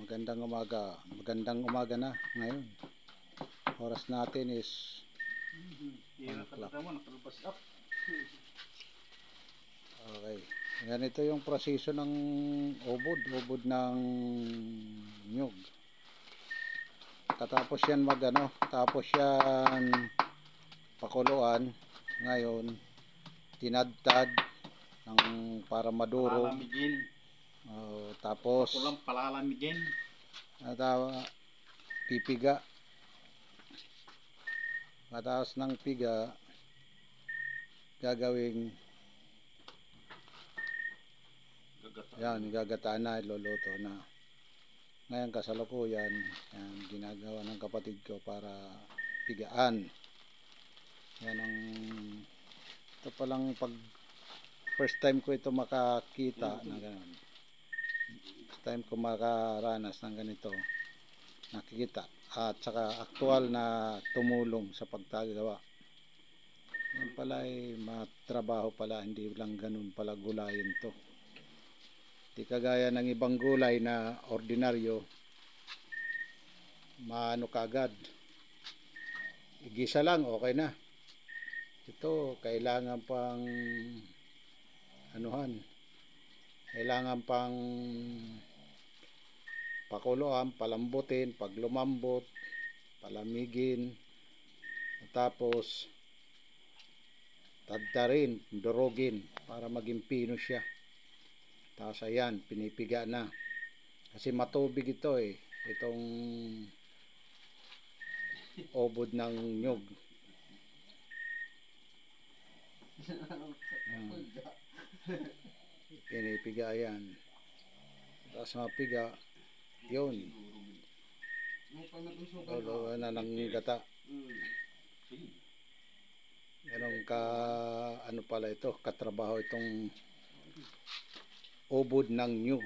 Magandang umaga na ngayon. Oras natin is 1 o'clock. Okay. Ganito yung proseso ng ubod ng nyug. Tapos yan tapos yan pakuluan. Ngayon tinadtad ng para maduro. Tapos palalamigin. Pipiga. Mataas ng piga gagawing gagataan na, iluluto na. Ngayon kasalukuyan yan ginagawa ng kapatid ko para pigaan. Yan ang ito palang first time ko ito makakita na gano'n. First time ko makaranas ng ganito, nakikita at saka aktual na tumulong sa pagtagawa. Yan pala ay matrabaho pala, hindi lang ganun pala gulayin to. Di kagaya ng ibang gulay na ordinaryo, maano kagad, igisa lang okay na. Ito kailangan pang kailangan pang pakuluan, palambutin, pag lumambot, palamigin, tapos tadtarin, durugin para maging pino siya. Tapos ayan, pinipiga na. Kasi matubig ito itong ubod ng nyug. Pinipiga yan. Tapos mapiga, yun. Lolo na ng gata. Ganun pala ito, katrabaho itong ubod ng nyug.